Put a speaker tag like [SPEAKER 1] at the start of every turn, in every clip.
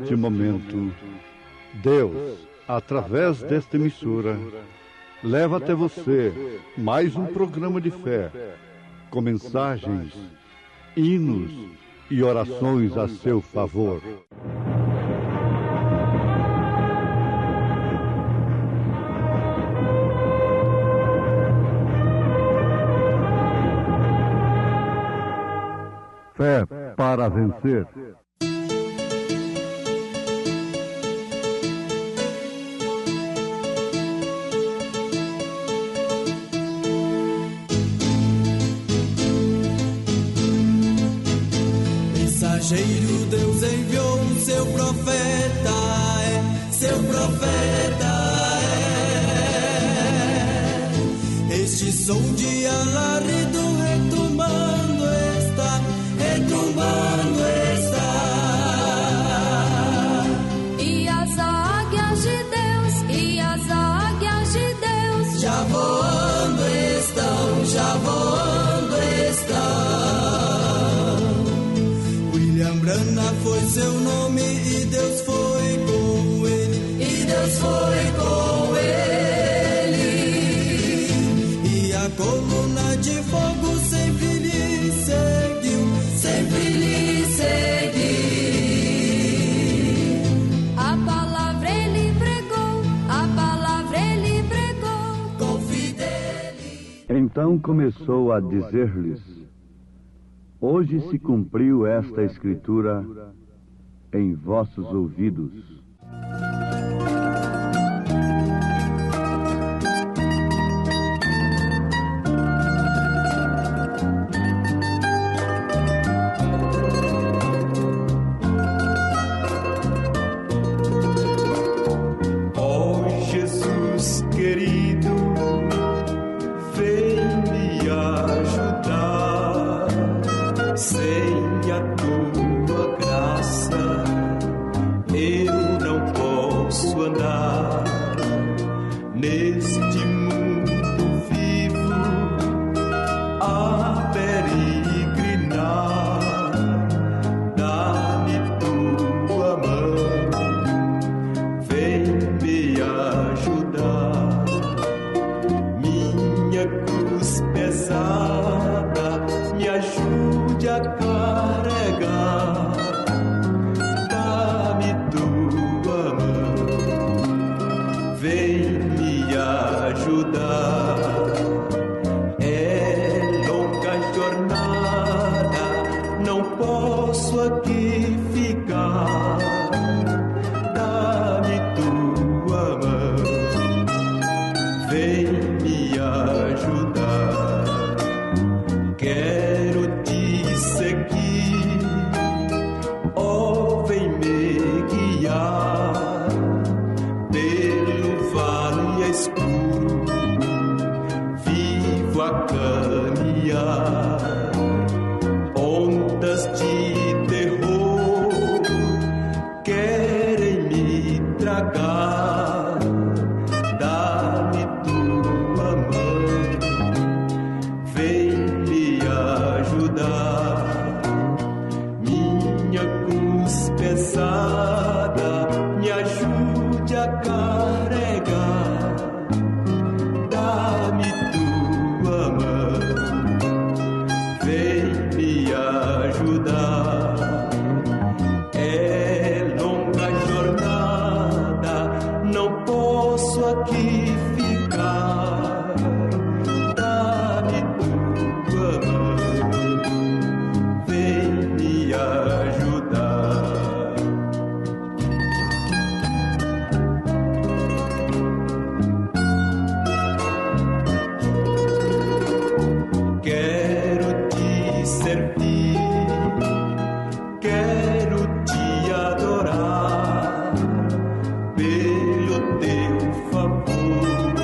[SPEAKER 1] neste momento, Deus, através desta emissora, leva até você mais um programa de fé, com mensagens, hinos e orações a seu favor. Fé para vencer.
[SPEAKER 2] Mensageiro, Deus enviou o seu profeta, seu profeta é. Este som de alarido retumbando está, retumbando está.
[SPEAKER 3] E as águias de Deus, e as águias de Deus,
[SPEAKER 2] já voando estão, já voando estão. William Branham foi seu nome e Deus foi com ele, e Deus foi com ele. E a coluna de fogo sempre lhe seguiu, sempre lhe seguiu.
[SPEAKER 3] a palavra ele pregou, a palavra ele pregou,
[SPEAKER 2] Com fidelidade.
[SPEAKER 1] Então começou a dizer-lhes: hoje se cumpriu esta escritura em vossos ouvidos.
[SPEAKER 4] Ó Jesus querido, vem me ajudar. Sem a tua graça, eu não posso andar neste mundo vivo a peregrinar. Dá-me tua mão, vem me ajudar. Minha cruz pesada, me ajude a carregar. Dá-me tua mão, vem me ajudar. É longa jornada, não posso aqui ficar. Dá-me tua mão, vem me ajudar. Quero te seguir, oh, vem me guiar pelo vale escuro, vivo a caminhar. Ondas de terror querem me tragar. Dá-me tua mão, vem me ajudar. Minha cruz pesada, me ajude a carregar. Dá-me tua mão, vem me ajudar. É longa jornada, não posso aqui ficar. Dá-me tua mão, vem me ajudar. Quero te servir, quero te adorar pelo teu favor.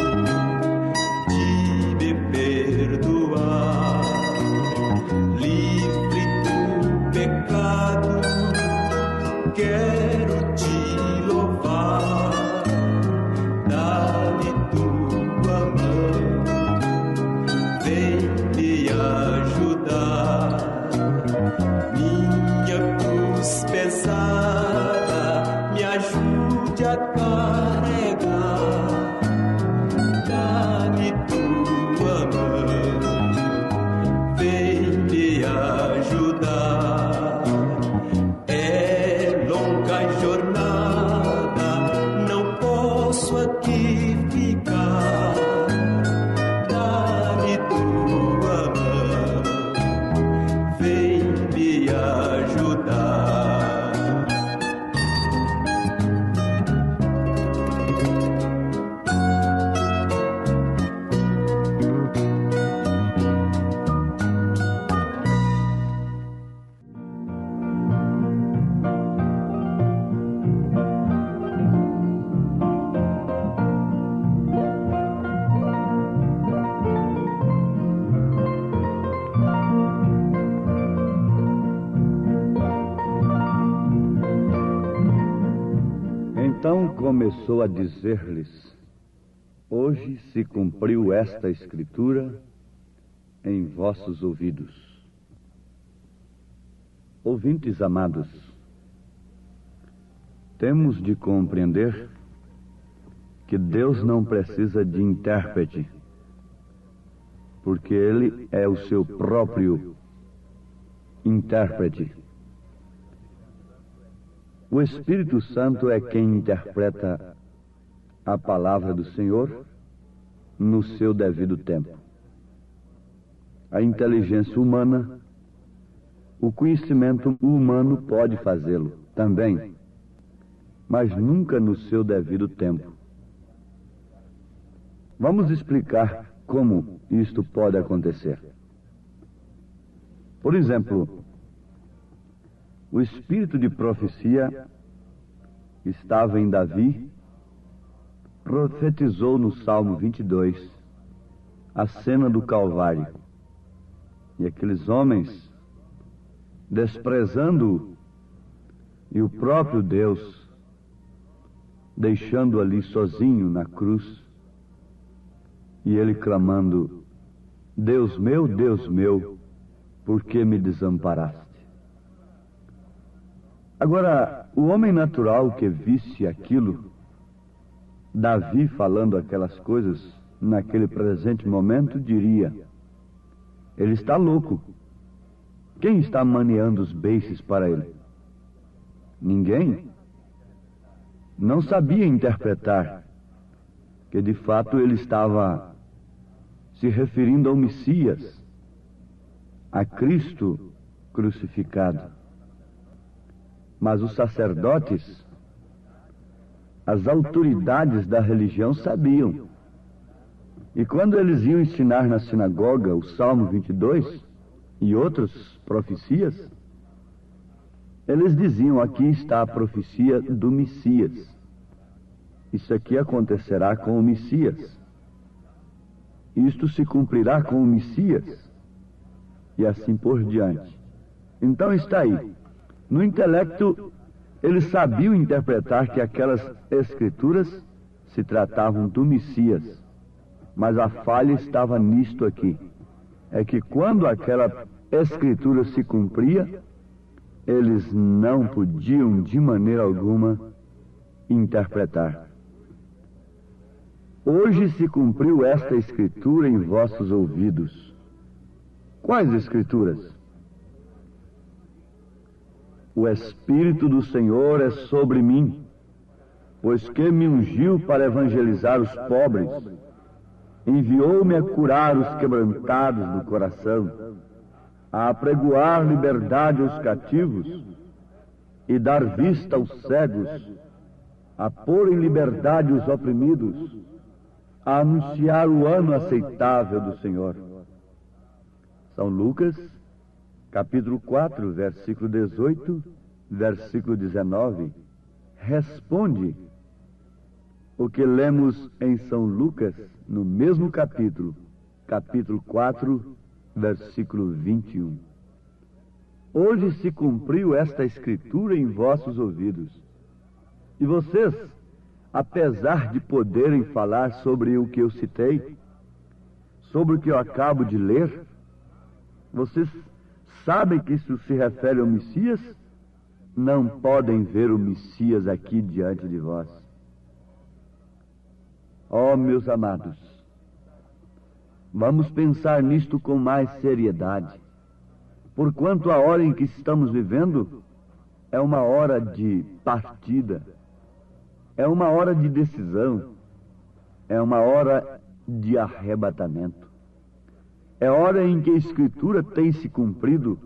[SPEAKER 5] começou a dizer-lhes: hoje se cumpriu esta escritura em vossos ouvidos. Ouvintes amados, temos de compreender que Deus não precisa de intérprete, porque Ele é o seu próprio intérprete. O Espírito Santo é quem interpreta a palavra do Senhor no seu devido tempo. A inteligência humana, o conhecimento humano pode fazê-lo também, mas nunca no seu devido tempo. Vamos explicar como isto pode acontecer. Por exemplo, o espírito de profecia estava em Davi, profetizou no Salmo 22 a cena do Calvário. E aqueles homens, desprezando-o, e o próprio Deus, deixando ali sozinho na cruz, e ele clamando: Deus meu, por que me desamparaste? Agora, o homem natural que visse aquilo, Davi falando aquelas coisas naquele presente momento, diria: ele está louco. Quem está maneando os beiços para ele? Ninguém. Não sabia interpretar que de fato ele estava se referindo ao Messias, a Cristo crucificado. Mas os sacerdotes, as autoridades da religião sabiam. E quando eles iam ensinar na sinagoga o Salmo 22 e outras profecias, eles diziam: aqui está a profecia do Messias. Isso aqui acontecerá com o Messias. Isto se cumprirá com o Messias. E assim por diante. Então está aí. No intelecto, eles sabiam interpretar que aquelas escrituras se tratavam do Messias. Mas a falha estava nisto aqui. É que quando aquela escritura se cumpria, eles não podiam de maneira alguma interpretar. Hoje se cumpriu esta escritura em vossos ouvidos. Quais escrituras? O Espírito do Senhor é sobre mim, pois que me ungiu para evangelizar os pobres, enviou-me a curar os quebrantados do coração, a apregoar liberdade aos cativos e dar vista aos cegos, a pôr em liberdade os oprimidos, a anunciar o ano aceitável do Senhor. São Lucas, capítulo 4, versículo 18, versículo 19, responde o que lemos em São Lucas, no mesmo capítulo 4, versículo 21. Hoje se cumpriu esta escritura em vossos ouvidos. E vocês, apesar de poderem falar sobre o que eu citei, sobre o que eu acabo de ler, vocês sabem que isso se refere ao Messias? Não podem ver o Messias aqui diante de vós. Oh, meus amados, vamos pensar nisto com mais seriedade, porquanto a hora em que estamos vivendo é uma hora de partida, é uma hora de decisão, é uma hora de arrebatamento. É hora em que a Escritura tem se cumprido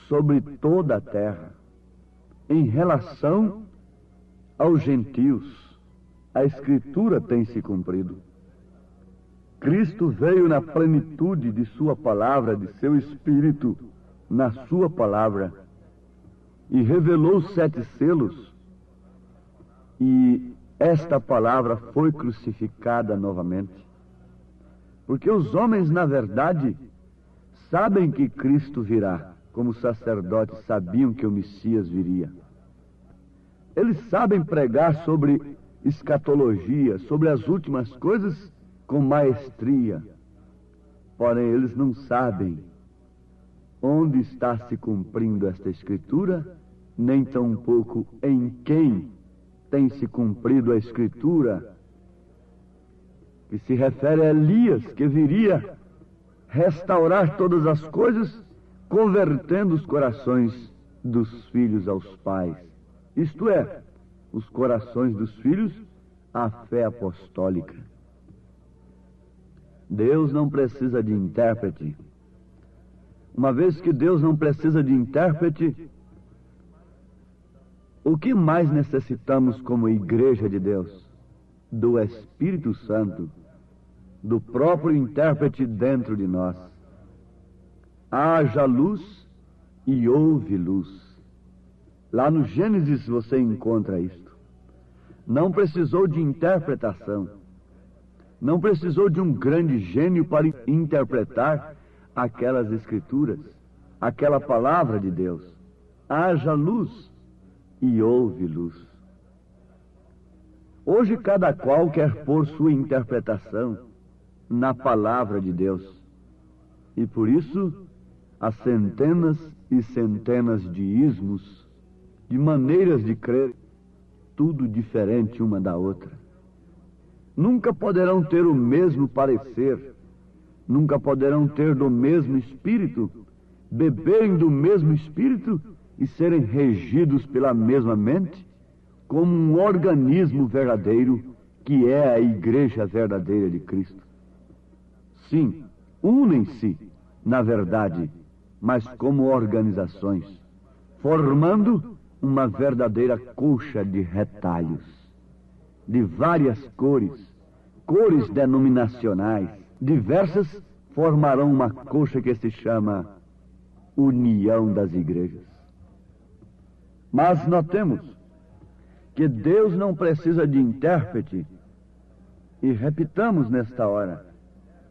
[SPEAKER 5] sobre toda a terra. Em relação aos gentios, a Escritura tem se cumprido. Cristo veio na plenitude de sua palavra, de seu Espírito, na sua palavra, e revelou os 7 selos, e esta palavra foi crucificada novamente. Porque os homens, na verdade, sabem que Cristo virá, como os sacerdotes sabiam que o Messias viria. Eles sabem pregar sobre escatologia, sobre as últimas coisas com maestria. Porém, eles não sabem onde está se cumprindo esta Escritura, nem tampouco em quem tem se cumprido a Escritura, que se refere a Elias, que viria restaurar todas as coisas, convertendo os corações dos filhos aos pais. Isto é, os corações dos filhos à fé apostólica. Deus não precisa de intérprete. Uma vez que Deus não precisa de intérprete, o que mais necessitamos como igreja de Deus? Do Espírito Santo, do próprio intérprete dentro de nós. Haja luz e houve luz. Lá no Gênesis você encontra isto. Não precisou de interpretação. Não precisou de um grande gênio para interpretar aquelas Escrituras, aquela palavra de Deus. Haja luz e houve luz. Hoje cada qual quer pôr sua interpretação na palavra de Deus. E por isso há centenas e centenas de ismos, de maneiras de crer, tudo diferente uma da outra. Nunca poderão ter o mesmo parecer, nunca poderão ter do mesmo espírito, beberem do mesmo espírito e serem regidos pela mesma mente, como um organismo verdadeiro, que é a igreja verdadeira de Cristo. Sim, unem-se, na verdade, mas como organizações, formando uma verdadeira colcha de retalhos, de várias cores, cores denominacionais, diversas, formarão uma colcha que se chama União das Igrejas. Mas notemos que Deus não precisa de intérprete, e repitamos nesta hora,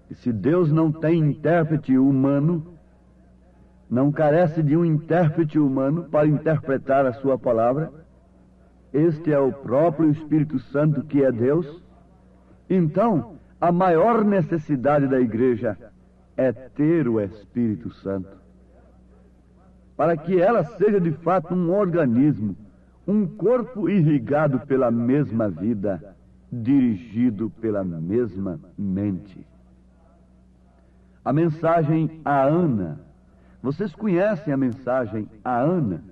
[SPEAKER 5] que se Deus não tem intérprete humano, não carece de um intérprete humano para interpretar a sua palavra, este é o próprio Espírito Santo que é Deus. Então, a maior necessidade da igreja é ter o Espírito Santo, para que ela seja de fato um organismo, um corpo irrigado pela mesma vida, dirigido pela mesma mente. A mensagem a Ana. Vocês conhecem a mensagem a Ana?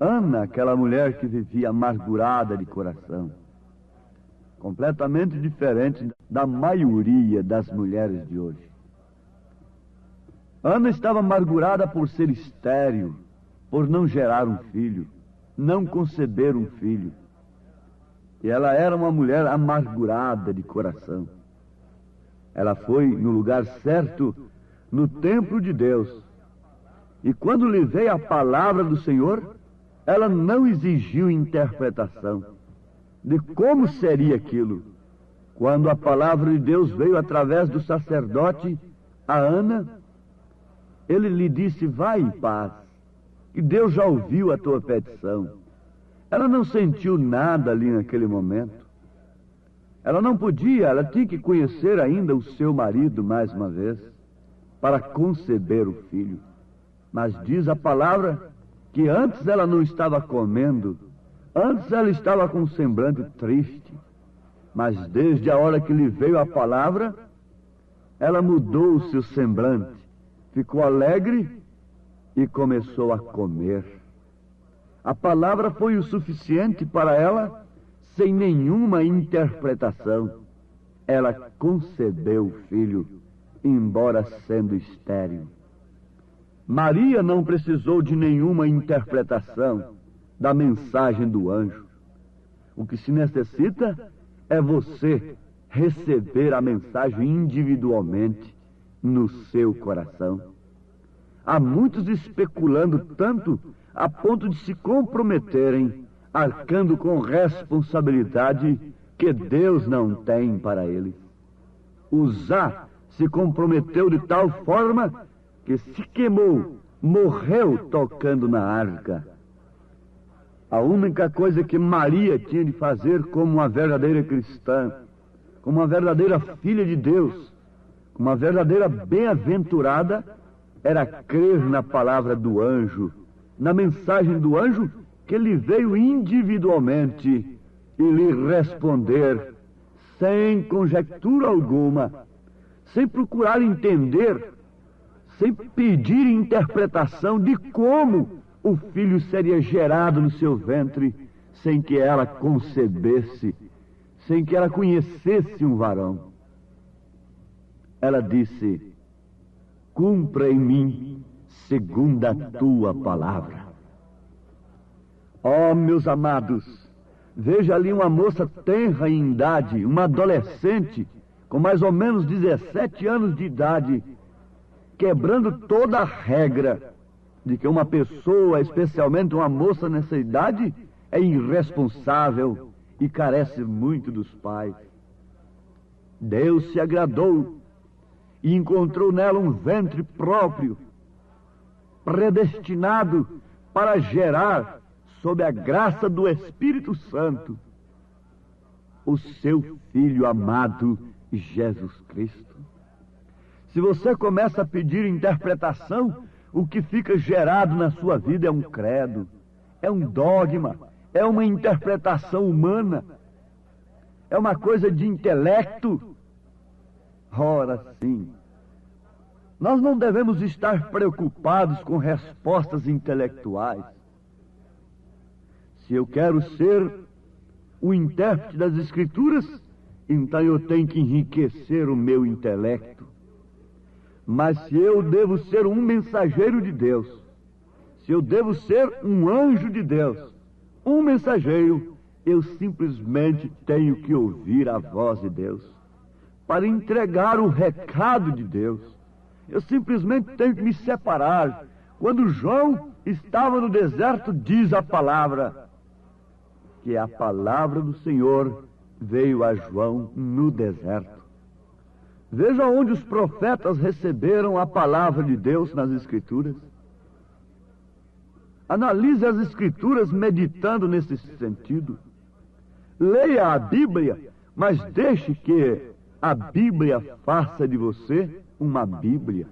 [SPEAKER 5] Ana, aquela mulher que vivia amargurada de coração, completamente diferente da maioria das mulheres de hoje. Ana estava amargurada por ser estéril, por não gerar um filho, não conceber um filho. E ela era uma mulher amargurada de coração. Ela foi no lugar certo, no templo de Deus. E quando lhe veio a palavra do Senhor, ela não exigiu interpretação de como seria aquilo. Quando a palavra de Deus veio através do sacerdote a Ana, ele lhe disse: vai em paz, que Deus já ouviu a tua petição. Ela não sentiu nada ali naquele momento. Ela não podia, ela tinha que conhecer ainda o seu marido mais uma vez, para conceber o filho. Mas diz a palavra que antes ela não estava comendo, antes ela estava com um semblante triste, mas desde a hora que lhe veio a palavra, ela mudou o seu semblante, ficou alegre e começou a comer. A palavra foi o suficiente para ela, sem nenhuma interpretação. Ela concebeu o filho, embora sendo estéril. Maria não precisou de nenhuma interpretação da mensagem do anjo. O que se necessita é você receber a mensagem individualmente no seu coração. Há muitos especulando tanto a ponto de se comprometerem, arcando com responsabilidade que Deus não tem para eles. Uzá se comprometeu de tal forma que se queimou, morreu tocando na arca. A única coisa que Maria tinha de fazer como uma verdadeira cristã, como uma verdadeira filha de Deus, como uma verdadeira bem-aventurada, era crer na palavra do anjo, na mensagem do anjo que lhe veio individualmente e lhe responder sem conjectura alguma, sem procurar entender, sem pedir interpretação de como o filho seria gerado no seu ventre, sem que ela concebesse, sem que ela conhecesse um varão. Ela disse: cumpra em mim segundo a tua palavra. Oh, meus amados, veja ali uma moça tenra em idade, uma adolescente, com mais ou menos 17 anos de idade, quebrando toda a regra de que uma pessoa, especialmente uma moça nessa idade, é irresponsável e carece muito dos pais. Deus se agradou e encontrou nela um ventre próprio, predestinado para gerar, sob a graça do Espírito Santo, o seu Filho amado, Jesus Cristo. Se você começa a pedir interpretação, o que fica gerado na sua vida é um credo, é um dogma, é uma interpretação humana, é uma coisa de intelecto. Ora sim, nós não devemos estar preocupados com respostas intelectuais. Se eu quero ser o intérprete das Escrituras, então eu tenho que enriquecer o meu intelecto. Mas se eu devo ser um mensageiro de Deus, se eu devo ser um anjo de Deus, um mensageiro, eu simplesmente tenho que ouvir a voz de Deus para entregar o recado de Deus. Eu simplesmente tenho que me separar. Quando João estava no deserto, diz a palavra, que a palavra do Senhor veio a João no deserto. Veja onde os profetas receberam a palavra de Deus nas Escrituras. Analise as Escrituras meditando nesse sentido. Leia a Bíblia, mas deixe que a Bíblia faça de você uma Bíblia.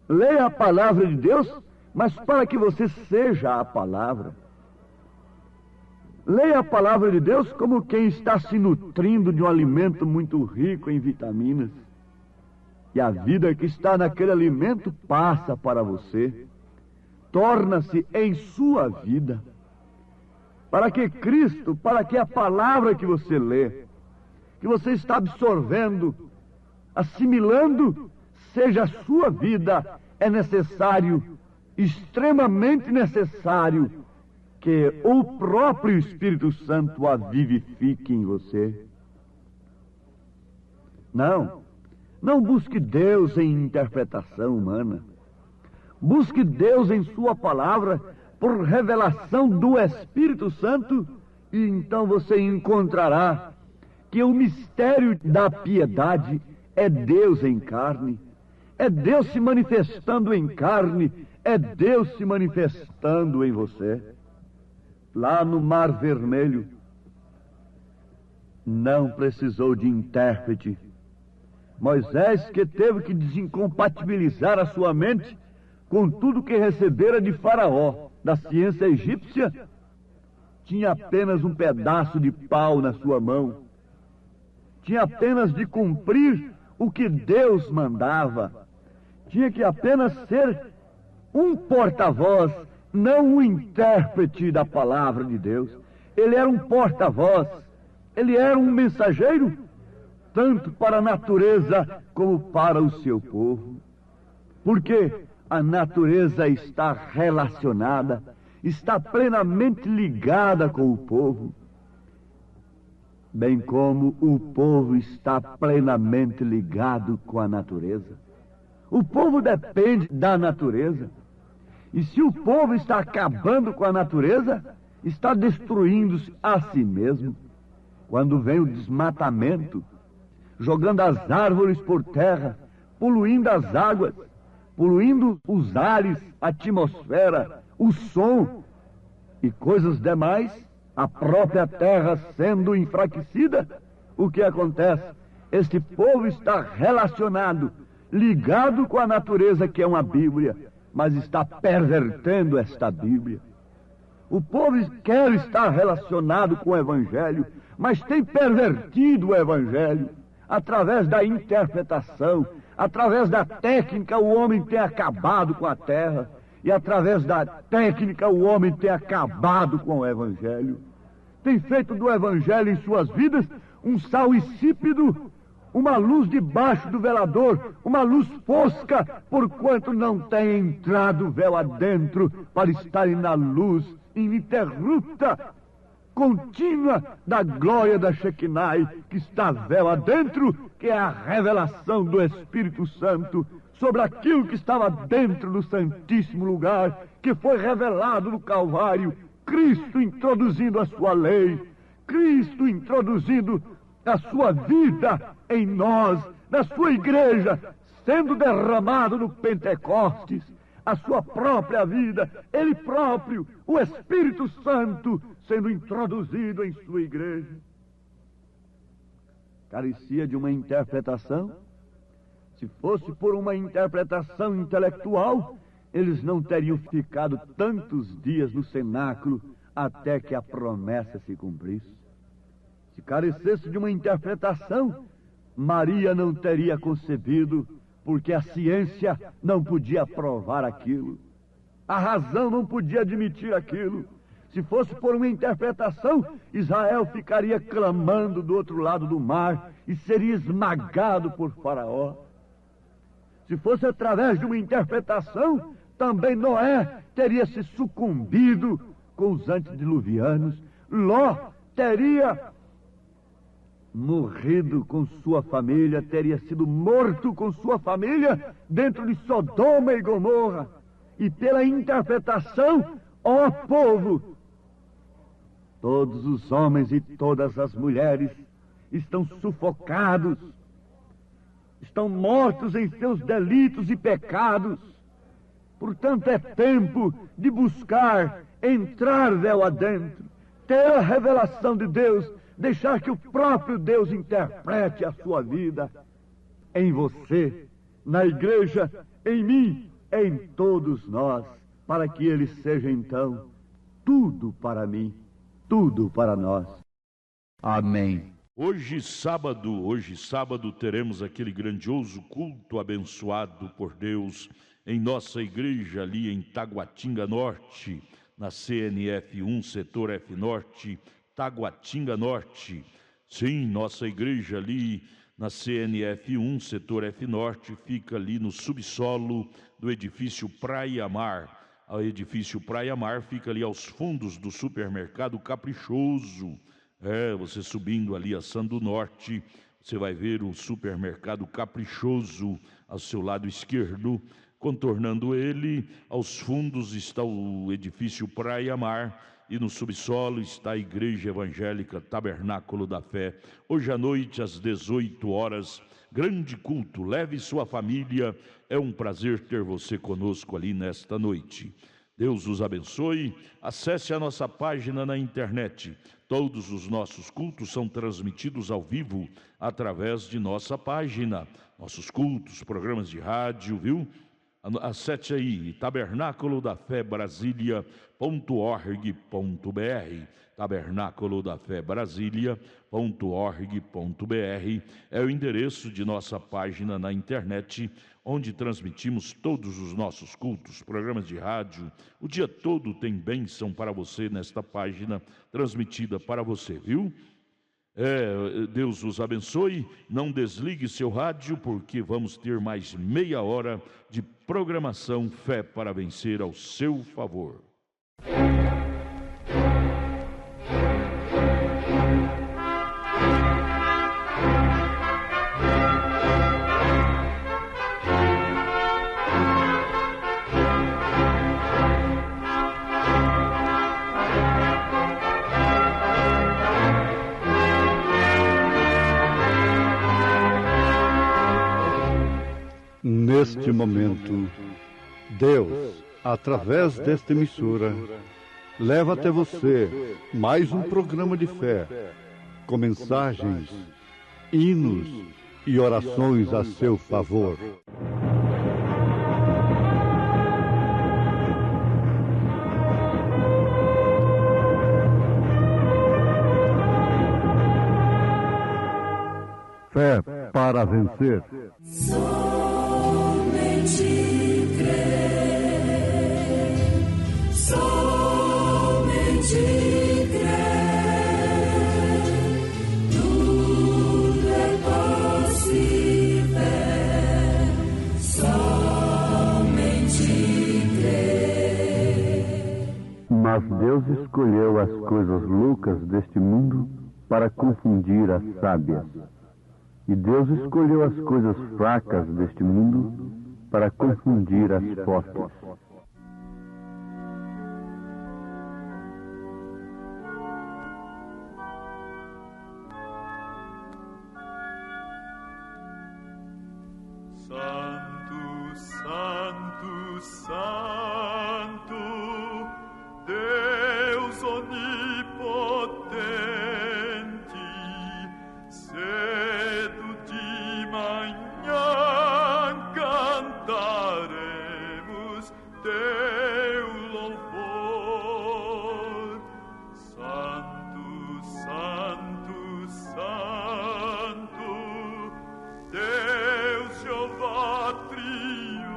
[SPEAKER 5] Leia a palavra de Deus, mas para que você seja a palavra. Leia a palavra de Deus como quem está se nutrindo de um alimento muito rico em vitaminas. E a vida que está naquele alimento passa para você, torna-se em sua vida. Para que Cristo, para que a palavra que você lê, que você está absorvendo, assimilando, seja a sua vida, é necessário, extremamente necessário, que o próprio Espírito Santo a vivifique em você. Não busque Deus em interpretação humana. Busque Deus em sua palavra, por revelação do Espírito Santo, e então você encontrará que o mistério da piedade é Deus em carne, é Deus se manifestando em carne, é Deus se manifestando em você. Lá no Mar Vermelho, não precisou de intérprete. Moisés, que teve que desincompatibilizar a sua mente com tudo que recebera de Faraó, da ciência egípcia, tinha apenas um pedaço de pau na sua mão. Tinha apenas de cumprir o que Deus mandava. Tinha que apenas ser um porta-voz, não um intérprete da palavra de Deus. Ele era um porta-voz, ele era um mensageiro, tanto para a natureza como para o seu povo. Porque a natureza está relacionada, está plenamente ligada com o povo, bem como o povo está plenamente ligado com a natureza. O povo depende da natureza. E se o povo está acabando com a natureza, está destruindo-se a si mesmo. Quando vem o desmatamento, jogando as árvores por terra, poluindo as águas, poluindo os ares, a atmosfera, o som, e coisas demais, a própria terra sendo enfraquecida, o que acontece? Este povo está relacionado, ligado com a natureza que é uma Bíblia, mas está pervertendo esta Bíblia. O povo quer estar relacionado com o Evangelho, mas tem pervertido o Evangelho. Através da interpretação, através da técnica, o homem tem acabado com a terra. E através da técnica, o homem tem acabado com o Evangelho. Tem feito do Evangelho em suas vidas um sal insípido, uma luz debaixo do velador, uma luz fosca, porquanto não tem entrado véu adentro para estarem na luz ininterrupta, contínua da glória da Shekinah, que está véu adentro, que é a revelação do Espírito Santo sobre aquilo que estava dentro do Santíssimo Lugar, que foi revelado no Calvário, Cristo introduzindo a sua lei, Cristo introduzindo a sua vida em nós, na sua igreja, sendo derramado no Pentecostes, a sua própria vida, Ele próprio, o Espírito Santo, sendo introduzido em sua igreja. Carecia de uma interpretação. Se fosse por uma interpretação intelectual, eles não teriam ficado tantos dias no cenáculo até que a promessa se cumprisse. Se carecesse de uma interpretação, Maria não teria concebido, porque a ciência não podia provar aquilo. A razão não podia admitir aquilo. Se fosse por uma interpretação, Israel ficaria clamando do outro lado do mar e seria esmagado por Faraó. Se fosse através de uma interpretação, também Noé teria se sucumbido com os antediluvianos. Ló teria morrido com sua família, teria sido morto com sua família dentro de Sodoma e Gomorra. E pela interpretação, ó povo, todos os homens e todas as mulheres estão sufocados, estão mortos em seus delitos e pecados. Portanto, é tempo de buscar entrar véu adentro, ter a revelação de Deus, deixar que o próprio Deus interprete a sua vida em você, na igreja, em mim, em todos nós, para que Ele seja então tudo para mim, tudo para nós. Amém.
[SPEAKER 6] Hoje sábado, teremos aquele grandioso culto abençoado por Deus em nossa igreja ali em Taguatinga Norte, na CNF 1, setor F Norte, Taguatinga Norte. Sim, nossa igreja ali na CNF 1, setor F Norte, fica ali no subsolo do edifício Praia Mar. O edifício Praia Mar fica ali aos fundos do supermercado Caprichoso. Você subindo ali a Sando Norte, você vai ver o supermercado Caprichoso ao seu lado esquerdo. Contornando ele, aos fundos está o edifício Praia Mar e no subsolo está a Igreja Evangélica Tabernáculo da Fé. Hoje à noite, às 18 horas, grande culto. Leve sua família, é um prazer ter você conosco ali nesta noite. Deus os abençoe. Acesse a nossa página na internet. Todos os nossos cultos são transmitidos ao vivo através de nossa página. Nossos cultos, programas de rádio, viu? Acesse aí, tabernáculo da fé Brasília.org.br, tabernáculo da fé Brasília.org.br é o endereço de nossa página na internet, onde transmitimos todos os nossos cultos, programas de rádio. O dia todo tem bênção para você nesta página transmitida para você, viu? Deus os abençoe. Não desligue seu rádio, porque vamos ter mais meia hora de programação Fé para Vencer ao seu favor.
[SPEAKER 1] Neste momento, Deus, através desta emissora, leva até você mais um programa de fé, com mensagens, hinos e orações a seu favor. Fé para vencer.
[SPEAKER 2] Somente crer, somente crer, tudo é possível, somente crer.
[SPEAKER 5] Mas Deus escolheu as coisas loucas deste mundo para confundir as sábias. E Deus escolheu as coisas fracas deste mundo para confundir as fortes.
[SPEAKER 4] Santo, Santo, Santo, Deus onipotente, cedo de manhã cantaremos teu louvor. Santo, Santo, Santo, Deus Jeová triuno,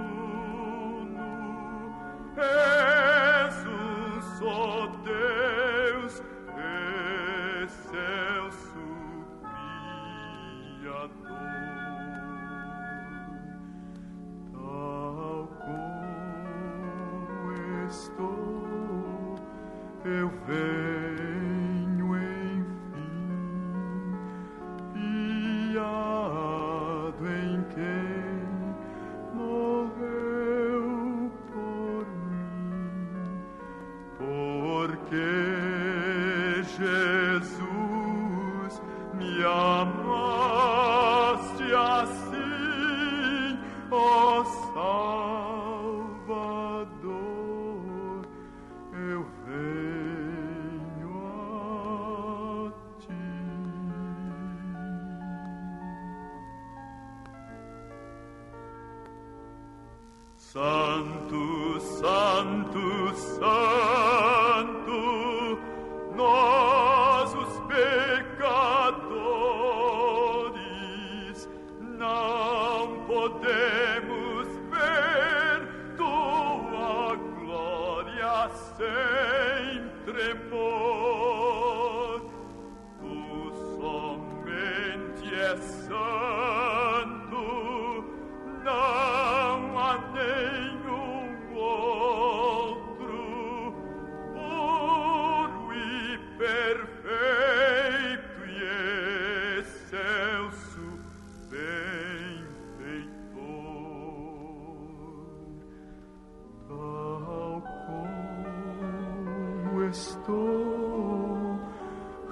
[SPEAKER 4] és um só Deus, excelso Criador. Tal como estou, eu venho enfim, fiado em quem morreu por mim, porque Jesus me amaste assim, ó Salvador, eu venho a ti. Santo, Santo, Santo, nós os pecadores não podemos ver tua glória sem tremor. Tu somente és santo, não há nenhum outro, puro e perfeito e excelso benfeitor. Tal como estou,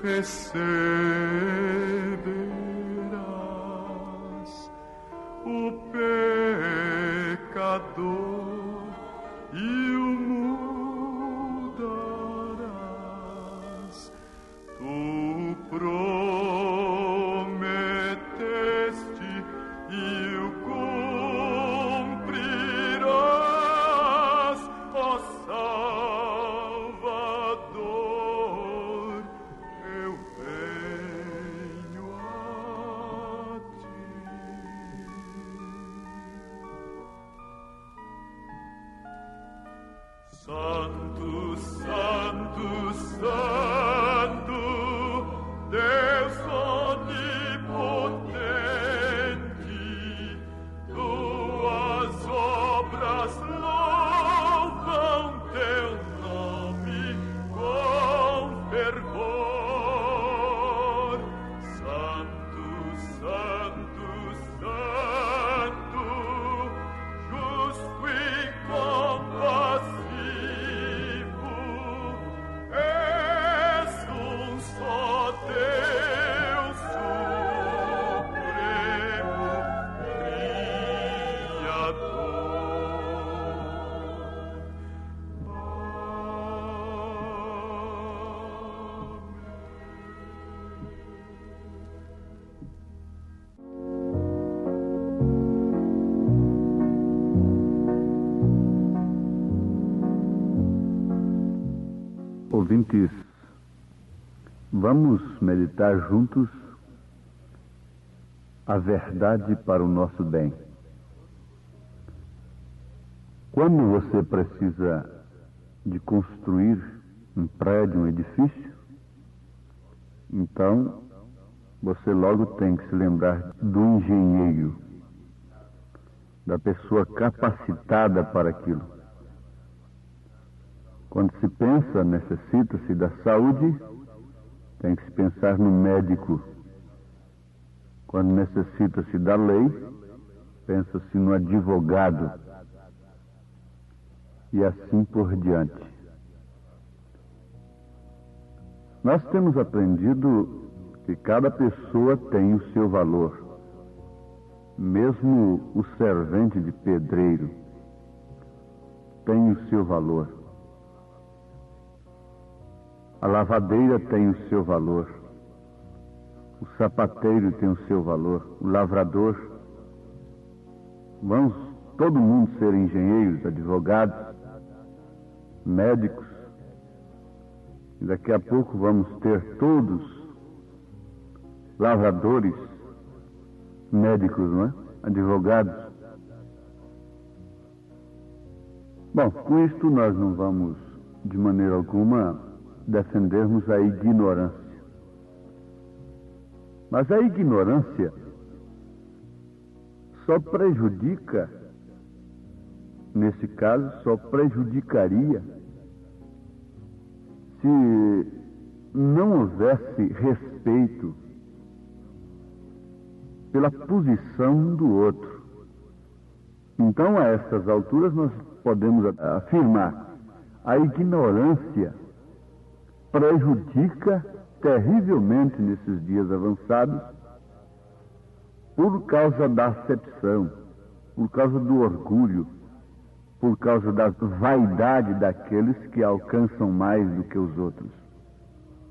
[SPEAKER 4] receberás o pecador e o mudarás. Tu prometeste e o cumprirás, ó Salvador, eu venho
[SPEAKER 5] ouvintes, vamos meditar juntos a verdade para o nosso bem. Quando você precisa de construir um prédio, um edifício, então você logo tem que se lembrar do engenheiro, da pessoa capacitada para aquilo. Quando se pensa, necessita-se da saúde, tem que se pensar no médico. Quando necessita-se da lei, pensa-se no advogado. E assim por diante. Nós temos aprendido que cada pessoa tem o seu valor. Mesmo o servente de pedreiro tem o seu valor. A lavadeira tem o seu valor. O sapateiro tem o seu valor. O lavrador. Vamos todo mundo ser engenheiros, advogados, médicos. E daqui a pouco vamos ter todos lavradores, médicos, não é? Advogados. Bom, com isto nós não vamos, de maneira alguma, defendermos a ignorância. Mas a ignorância só prejudica, nesse caso, só prejudicaria se não houvesse respeito pela posição do outro. Então, a estas alturas, nós podemos afirmar: a ignorância prejudica terrivelmente nesses dias avançados por causa da acepção, por causa do orgulho, por causa da vaidade daqueles que alcançam mais do que os outros,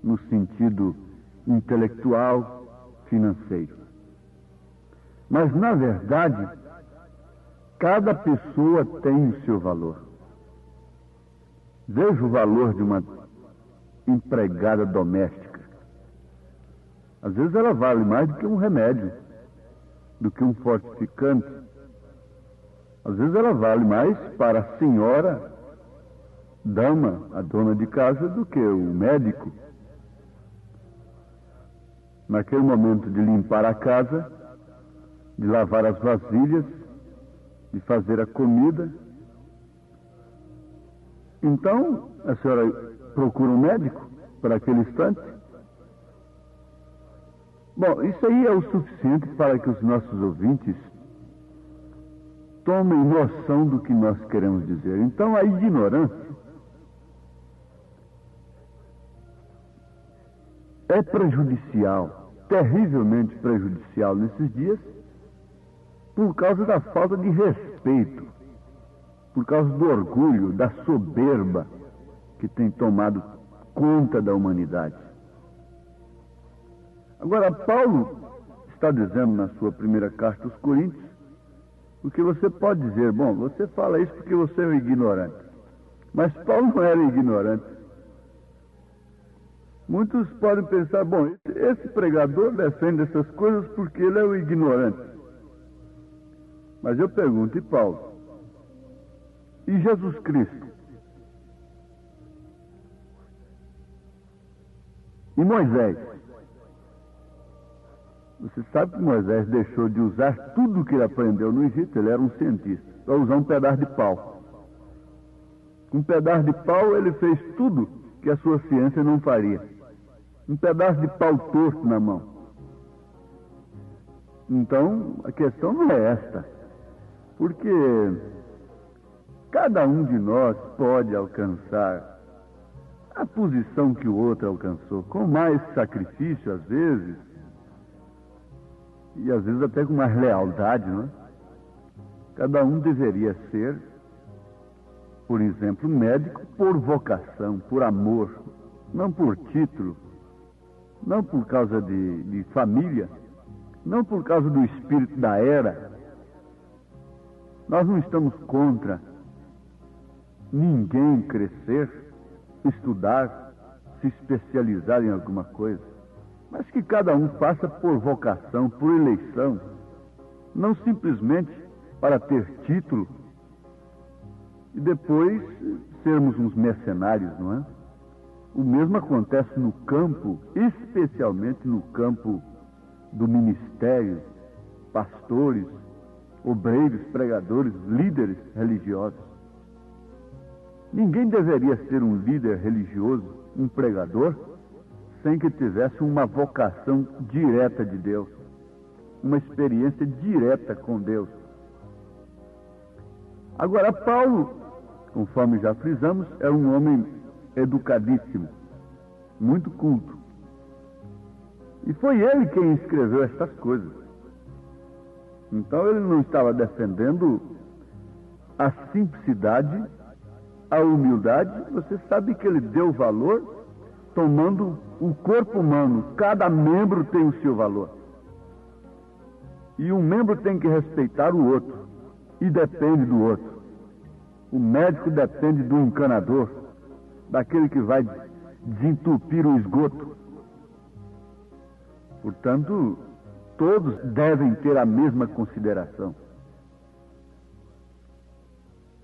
[SPEAKER 5] no sentido intelectual, financeiro. Mas, na verdade, cada pessoa tem o seu valor. Veja o valor de uma empregada doméstica. Às vezes ela vale mais do que um remédio, do que um fortificante. Às vezes ela vale mais para a senhora, dama, a dona de casa, do que o médico. Naquele momento de limpar a casa, de lavar as vasilhas, de fazer a comida. Então, a senhora procura um médico para aquele instante? Bom, isso aí é o suficiente para que os nossos ouvintes tomem noção do que nós queremos dizer. Então, a ignorância é prejudicial, terrivelmente prejudicial nesses dias, por causa da falta de respeito, por causa do orgulho, da soberba que tem tomado conta da humanidade. Agora, Paulo está dizendo na sua primeira carta aos Coríntios, porque você pode dizer: bom, você fala isso porque você é um ignorante. Mas Paulo não era ignorante. Muitos podem pensar: bom, esse pregador defende essas coisas porque ele é um ignorante. Mas eu pergunto: e Paulo? E Jesus Cristo? E Moisés? Você sabe que Moisés deixou de usar tudo o que ele aprendeu no Egito, ele era um cientista, para usar um pedaço de pau. Com um pedaço de pau ele fez tudo que a sua ciência não faria. Um pedaço de pau torto na mão. Então, a questão não é esta. Porque cada um de nós pode alcançar a posição que o outro alcançou, com mais sacrifício às vezes, e às vezes até com mais lealdade, não é? Cada um deveria ser, por exemplo, médico por vocação, por amor, não por título, não por causa de família, não por causa do espírito da era. Nós não estamos contra ninguém crescer, estudar, se especializar em alguma coisa, mas que cada um faça por vocação, por eleição, não simplesmente para ter título e depois sermos uns mercenários, não é? O mesmo acontece no campo, especialmente no campo do ministério, pastores, obreiros, pregadores, líderes religiosos. Ninguém deveria ser um líder religioso, um pregador, sem que tivesse uma vocação direta de Deus, uma experiência direta com Deus. Agora, Paulo, conforme já frisamos, é um homem educadíssimo, muito culto. E foi ele quem escreveu estas coisas. Então ele não estava defendendo a simplicidade, a humildade. Você sabe que ele deu valor tomando o corpo humano. Cada membro tem o seu valor. E um membro tem que respeitar o outro. E depende do outro. O médico depende do encanador, daquele que vai desentupir o esgoto. Portanto, todos devem ter a mesma consideração.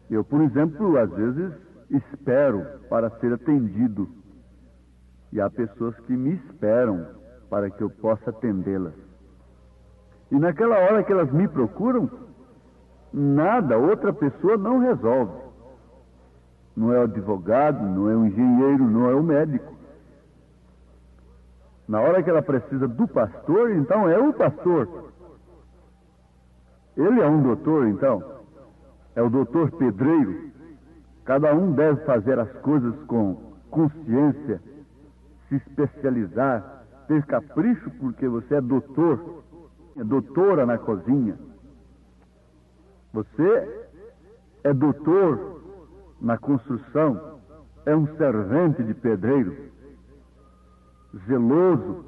[SPEAKER 5] Eu, por exemplo, às vezes espero para ser atendido. E há pessoas que me esperam para que eu possa atendê-las. E naquela hora que elas me procuram, nada, outra pessoa não resolve. Não é o advogado, não é o engenheiro, não é o médico. Na hora que ela precisa do pastor, então é o pastor. Ele é um doutor, então. É o doutor pedreiro. Cada um deve fazer as coisas com consciência, se especializar, ter capricho, porque você é doutor, é doutora na cozinha. Você é doutor na construção, é um servente de pedreiro, zeloso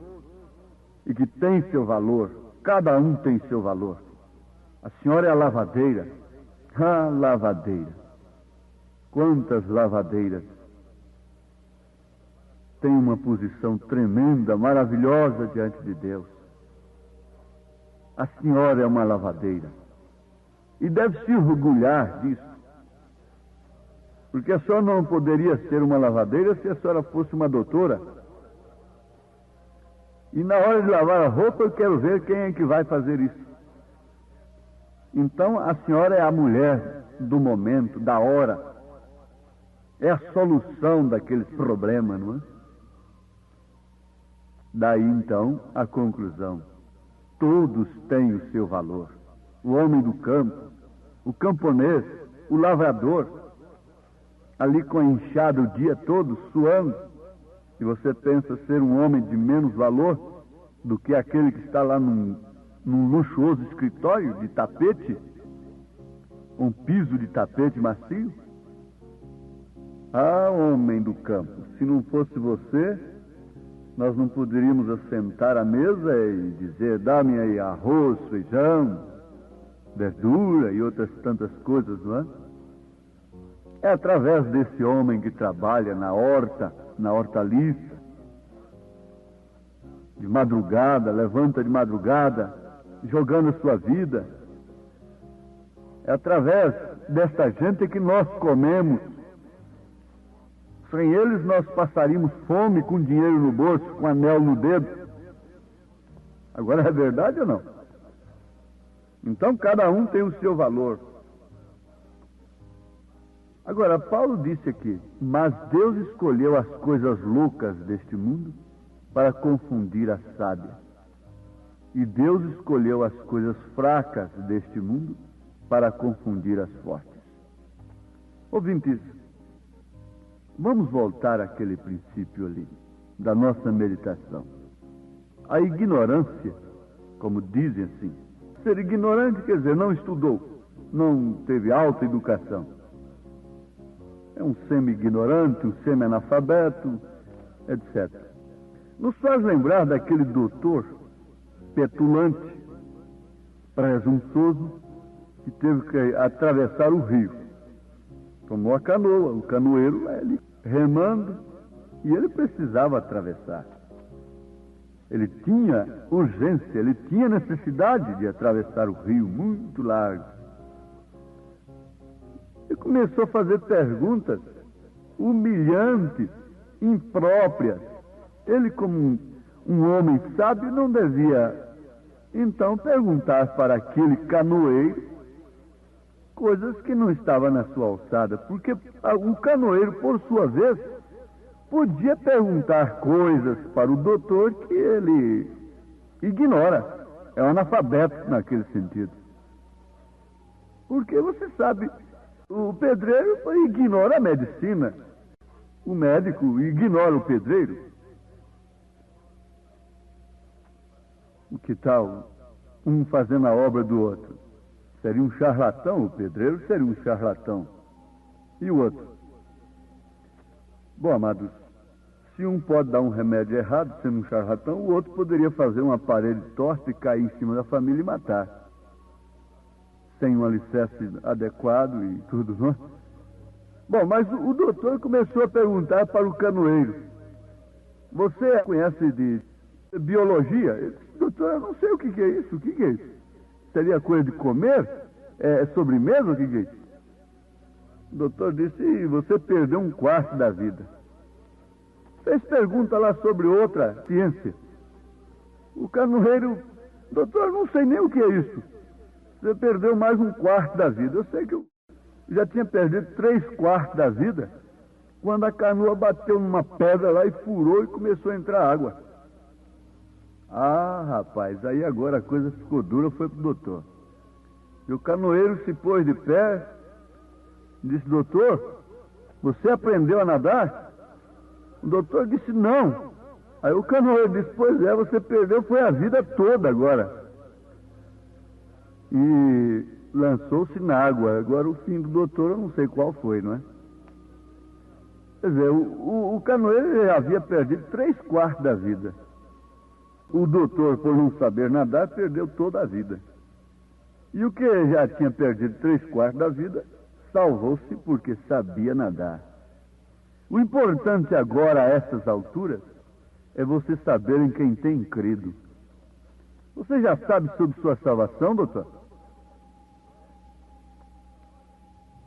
[SPEAKER 5] e que tem seu valor. Cada um tem seu valor. A senhora é a lavadeira. Ah, lavadeira. Quantas lavadeiras têm uma posição tremenda, maravilhosa diante de Deus. A senhora é uma lavadeira. E deve se orgulhar disso. Porque a senhora não poderia ser uma lavadeira se a senhora fosse uma doutora. E na hora de lavar a roupa, eu quero ver quem é que vai fazer isso. Então, a senhora é a mulher do momento, da hora. É a solução daqueles problemas, não é? Daí, então, a conclusão. Todos têm o seu valor. O homem do campo, o camponês, o lavrador, ali com a enxada o dia todo, suando. E você pensa ser um homem de menos valor do que aquele que está lá num luxuoso escritório de tapete, um piso de tapete macio? Ah, homem do campo, se não fosse você, nós não poderíamos assentar à mesa e dizer, dá-me aí arroz, feijão, verdura e outras tantas coisas, não é? É através desse homem que trabalha na horta, na hortaliça, de madrugada, levanta de madrugada, jogando a sua vida. É através desta gente que nós comemos. Sem eles nós passaríamos fome, com dinheiro no bolso, com anel no dedo. Agora é verdade ou não? Então cada um tem o seu valor. Agora, Paulo disse aqui, mas Deus escolheu as coisas loucas deste mundo para confundir as sábias. E Deus escolheu as coisas fracas deste mundo para confundir as fortes. Ouvintes, vamos voltar àquele princípio ali, da nossa meditação. A ignorância, como dizem assim, ser ignorante quer dizer não estudou, não teve alta educação. É um semi-ignorante, um semi-analfabeto, etc. Nos faz lembrar daquele doutor petulante, presunçoso, que teve que atravessar o rio. Tomou a canoa, o canoeiro, ele remando, E ele precisava atravessar. Ele tinha urgência, ele tinha necessidade de atravessar o rio muito largo. E começou a fazer perguntas humilhantes, impróprias. Ele, como um homem sábio, não devia, então, perguntar para aquele canoeiro coisas que não estavam na sua alçada, porque o canoeiro, por sua vez, podia perguntar coisas para o doutor que ele ignora. É um analfabeto naquele sentido. Porque você sabe, o pedreiro ignora a medicina. O médico ignora o pedreiro. O que tal um fazendo a obra do outro? Seria um charlatão, o pedreiro seria um charlatão. E o outro? Bom, amados, se um pode dar um remédio errado, sendo um charlatão, o outro poderia fazer uma parede torta e cair em cima da família e matar. Sem um alicerce adequado e tudo, não é? Bom, mas o doutor começou a perguntar para o canoeiro: você conhece de biologia? Ele disse: doutor, eu não sei o que é isso. O que é isso? Seria coisa de comer? É sobremesa? O que é isso? O doutor disse: você perdeu um quarto da vida. Fez pergunta lá sobre outra ciência. O canoeiro: doutor, eu não sei nem o que é isso. Você perdeu mais um quarto da vida. Eu sei que eu já tinha perdido 3/4 da vida quando a canoa bateu numa pedra lá e furou e começou a entrar água. Ah, rapaz, aí agora a coisa ficou dura, foi pro doutor. E o canoeiro se pôs de pé, disse: doutor, você aprendeu a nadar? O doutor disse: não. Aí o canoeiro disse: pois é, você perdeu, foi a vida toda agora. E lançou-se na água. Agora o fim do doutor eu não sei qual foi, não é? Quer dizer, o canoeiro havia perdido 3/4 da vida. O doutor, por não saber nadar, perdeu toda a vida. E o que já tinha perdido 3/4 da vida, salvou-se porque sabia nadar. O importante agora, a essas alturas, é você saber em quem tem crido. Você já sabe sobre sua salvação, doutor?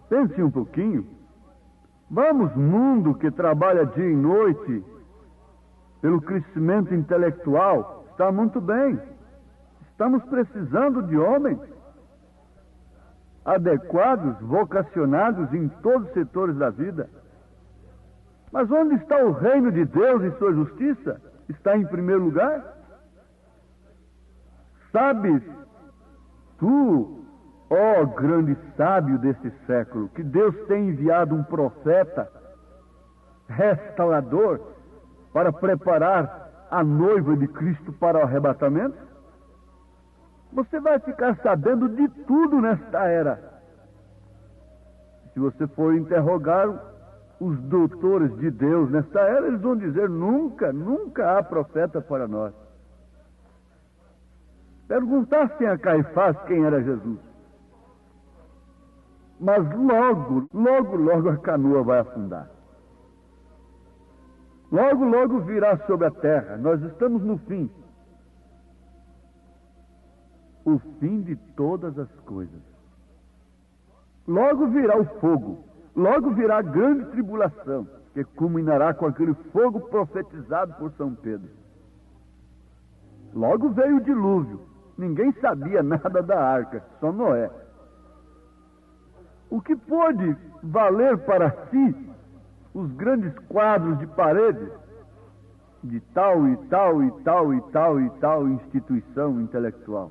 [SPEAKER 5] Pense um pouquinho. Vamos, mundo que trabalha dia e noite pelo crescimento intelectual, está muito bem. Estamos precisando de homens adequados, vocacionados em todos os setores da vida. Mas onde está o reino de Deus e sua justiça? Está em primeiro lugar? Sabes tu, ó grande sábio desse século, que Deus tem enviado um profeta restaurador para preparar a noiva de Cristo para o arrebatamento? Você vai ficar sabendo de tudo nesta era. Se você for interrogar os doutores de Deus nesta era, eles vão dizer: nunca, nunca há profeta para nós. Perguntassem a Caifás quem era Jesus. Mas logo a canoa vai afundar. Logo virá sobre a terra. Nós estamos no fim. O fim de todas as coisas. Logo virá o fogo. Logo virá a grande tribulação, que culminará com aquele fogo profetizado por São Pedro. Logo veio o dilúvio. Ninguém sabia nada da arca, só Noé. O que pôde valer para si os grandes quadros de parede de tal e tal e tal e tal e tal instituição intelectual,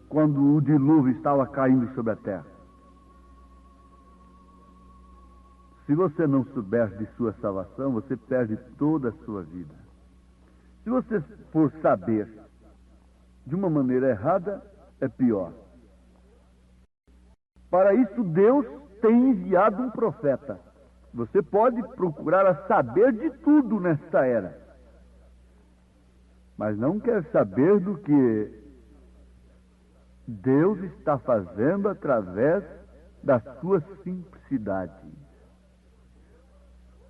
[SPEAKER 5] quando o dilúvio estava caindo sobre a terra? Se você não souber de sua salvação, você perde toda a sua vida. Se você for saber de uma maneira errada, é pior. Para isso, Deus tem enviado um profeta. Você pode procurar a saber de tudo nesta era, mas não quer saber do que Deus está fazendo através da sua simplicidade.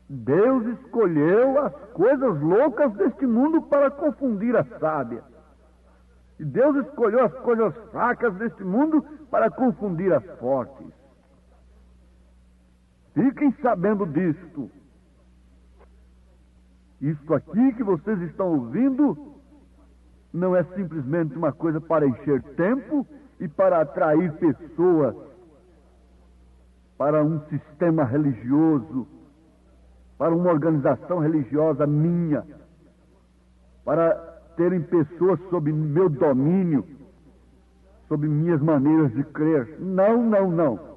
[SPEAKER 5] Deus escolheu as coisas loucas deste mundo para confundir as sábias. E Deus escolheu as coisas fracas deste mundo para confundir as fortes. Fiquem sabendo disto. Isto aqui que vocês estão ouvindo não é simplesmente uma coisa para encher tempo e para atrair pessoas para um sistema religioso, para uma organização religiosa minha, para terem pessoas sob meu domínio, sob minhas maneiras de crer. Não, não, não.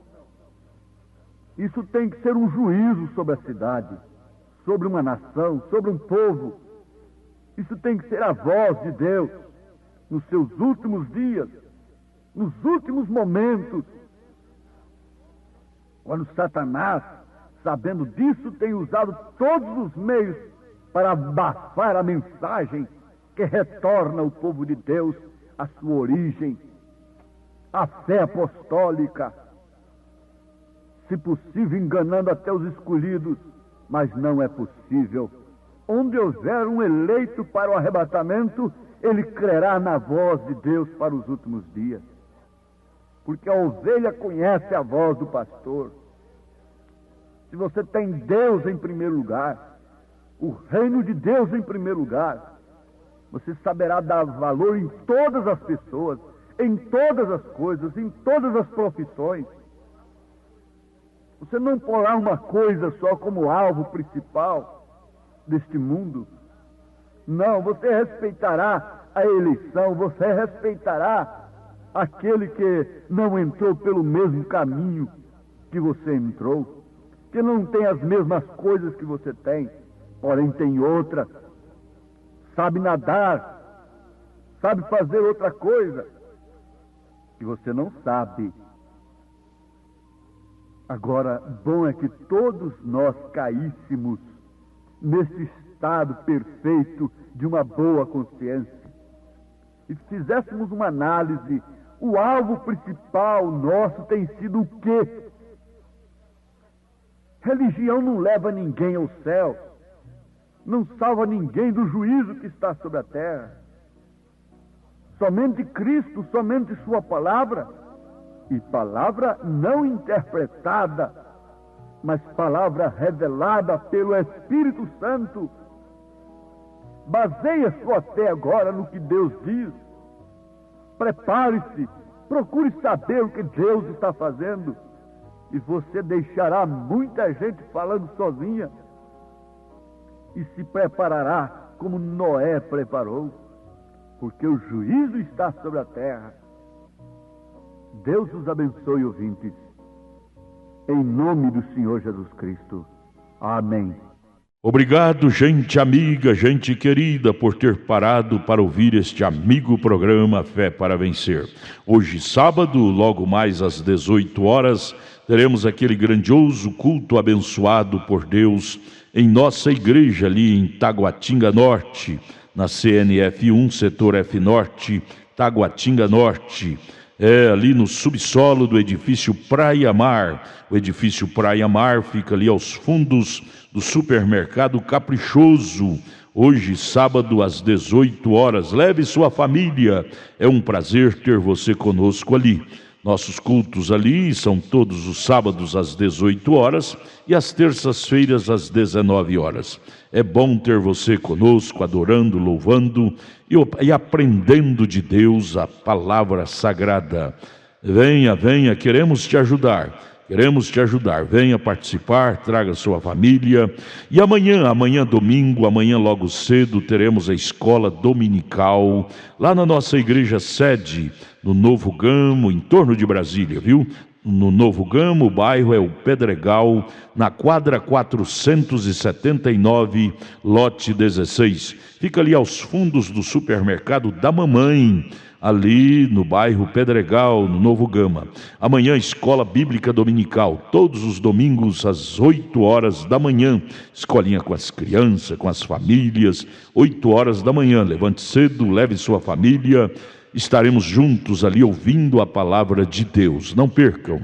[SPEAKER 5] Isso tem que ser um juízo sobre a cidade, sobre uma nação, sobre um povo. Isso tem que ser a voz de Deus nos seus últimos dias, nos últimos momentos, quando Satanás, sabendo disso, tem usado todos os meios para abafar a mensagem que retorna ao povo de Deus à sua origem, à fé apostólica, se possível enganando até os escolhidos, mas não é possível. Onde houver um eleito para o arrebatamento, ele crerá na voz de Deus para os últimos dias, porque a ovelha conhece a voz do pastor. Se você tem Deus em primeiro lugar, o reino de Deus em primeiro lugar, você saberá dar valor em todas as pessoas, em todas as coisas, em todas as profissões. Você não porá uma coisa só como alvo principal deste mundo. Não, você respeitará a eleição, você respeitará aquele que não entrou pelo mesmo caminho que você entrou, que não tem as mesmas coisas que você tem, porém tem outras. Sabe nadar, sabe fazer outra coisa que você não sabe. Agora, bom é que todos nós caíssemos nesse estado perfeito de uma boa consciência e fizéssemos uma análise. O alvo principal nosso tem sido o quê? Religião não leva ninguém ao céu, não salva ninguém do juízo que está sobre a terra. Somente Cristo, somente Sua palavra, e palavra não interpretada, mas palavra revelada pelo Espírito Santo. Baseie sua fé agora no que Deus diz. Prepare-se, procure saber o que Deus está fazendo, e você deixará muita gente falando sozinha e se preparará como Noé preparou, porque o juízo está sobre a terra. Deus os abençoe, ouvintes, em nome do Senhor Jesus Cristo. Amém.
[SPEAKER 6] Obrigado, gente amiga, gente querida, por ter parado para ouvir este amigo programa Fé para Vencer. Hoje, sábado, logo mais às 18 horas, teremos aquele grandioso culto abençoado por Deus em nossa igreja ali em Taguatinga Norte, na CNF 1, setor F Norte, Taguatinga Norte. Ali no subsolo do edifício Praia Mar. O edifício Praia Mar fica ali aos fundos do supermercado Caprichoso. Hoje, sábado, às 18 horas. Leve sua família. É um prazer ter você conosco ali. Nossos cultos ali são todos os sábados às 18 horas e às terças-feiras às 19 horas. É bom ter você conosco, adorando, louvando e aprendendo de Deus a palavra sagrada. Venha, venha, queremos te ajudar. Venha participar, traga sua família. E amanhã domingo, amanhã logo cedo, teremos a escola dominical lá na nossa igreja sede, no Novo Gamo, em torno de Brasília, viu? No Novo Gamo, o bairro é o Pedregal, na quadra 479, lote 16. Fica ali aos fundos do supermercado da mamãe, ali no bairro Pedregal, no Novo Gama. Amanhã, escola bíblica dominical, todos os domingos às 8 horas da manhã. Escolinha com as crianças, com as famílias, 8 horas da manhã. Levante cedo, leve sua família. Estaremos juntos ali ouvindo a palavra de Deus. Não percam.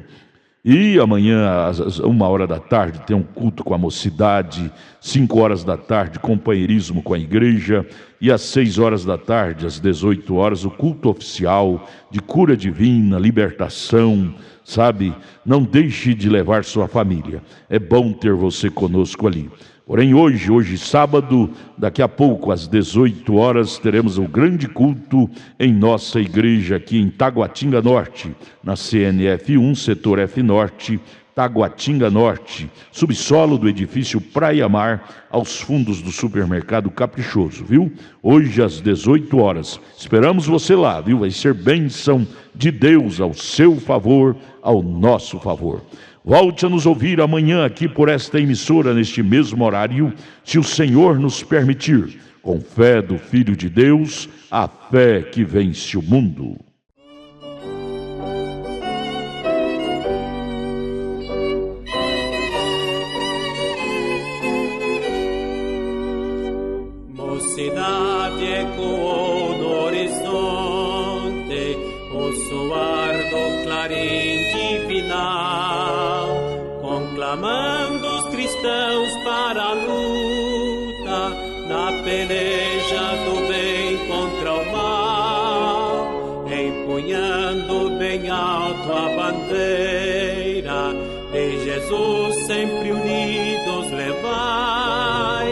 [SPEAKER 6] E amanhã, às 1h da tarde, tem um culto com a mocidade, 5h da tarde, companheirismo com a igreja, e às 6h da tarde, às 18h, o culto oficial de cura divina, libertação, sabe? Não deixe de levar sua família, é bom ter você conosco ali. Porém hoje sábado, daqui a pouco às 18h, teremos um grande culto em nossa igreja aqui em Taguatinga Norte, na CNF 1, setor F Norte, Taguatinga Norte, subsolo do edifício Praia Mar, aos fundos do supermercado Caprichoso, viu? Hoje às 18h, esperamos você lá, viu? Vai ser bênção de Deus ao seu favor, ao nosso favor. Volte a nos ouvir amanhã aqui por esta emissora, neste mesmo horário, se o Senhor nos permitir, com fé do Filho de Deus, a fé que vence o mundo.
[SPEAKER 7] Mocidade ecoou no horizonte o soar do clarim divinal, conclamando os cristãos para a luta, na peleja do bem contra o mal, empunhando bem alto a bandeira de Jesus, sempre unidos levai.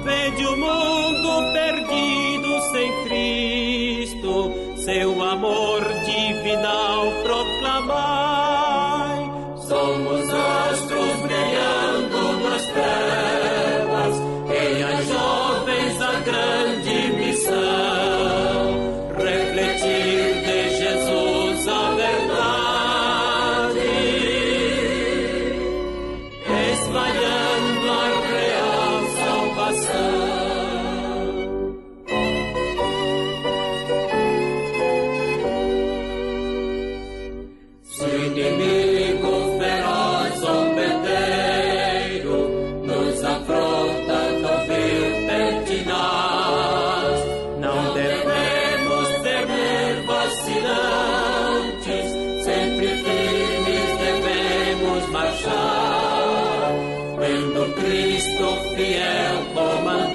[SPEAKER 7] Vede o mundo perdido sem Cristo, seu amor divinal proclamai. Somos astros brilhando nas trevas, e as jovens a grande missão, refletir de Jesus a verdade, espalhando a real salvação. Se o inimigo feroz zombeteiro nos afronta tão vil pertinaz, não devemos temer vacilantes, sempre firmes devemos marchar, vendo Cristo fiel comandante,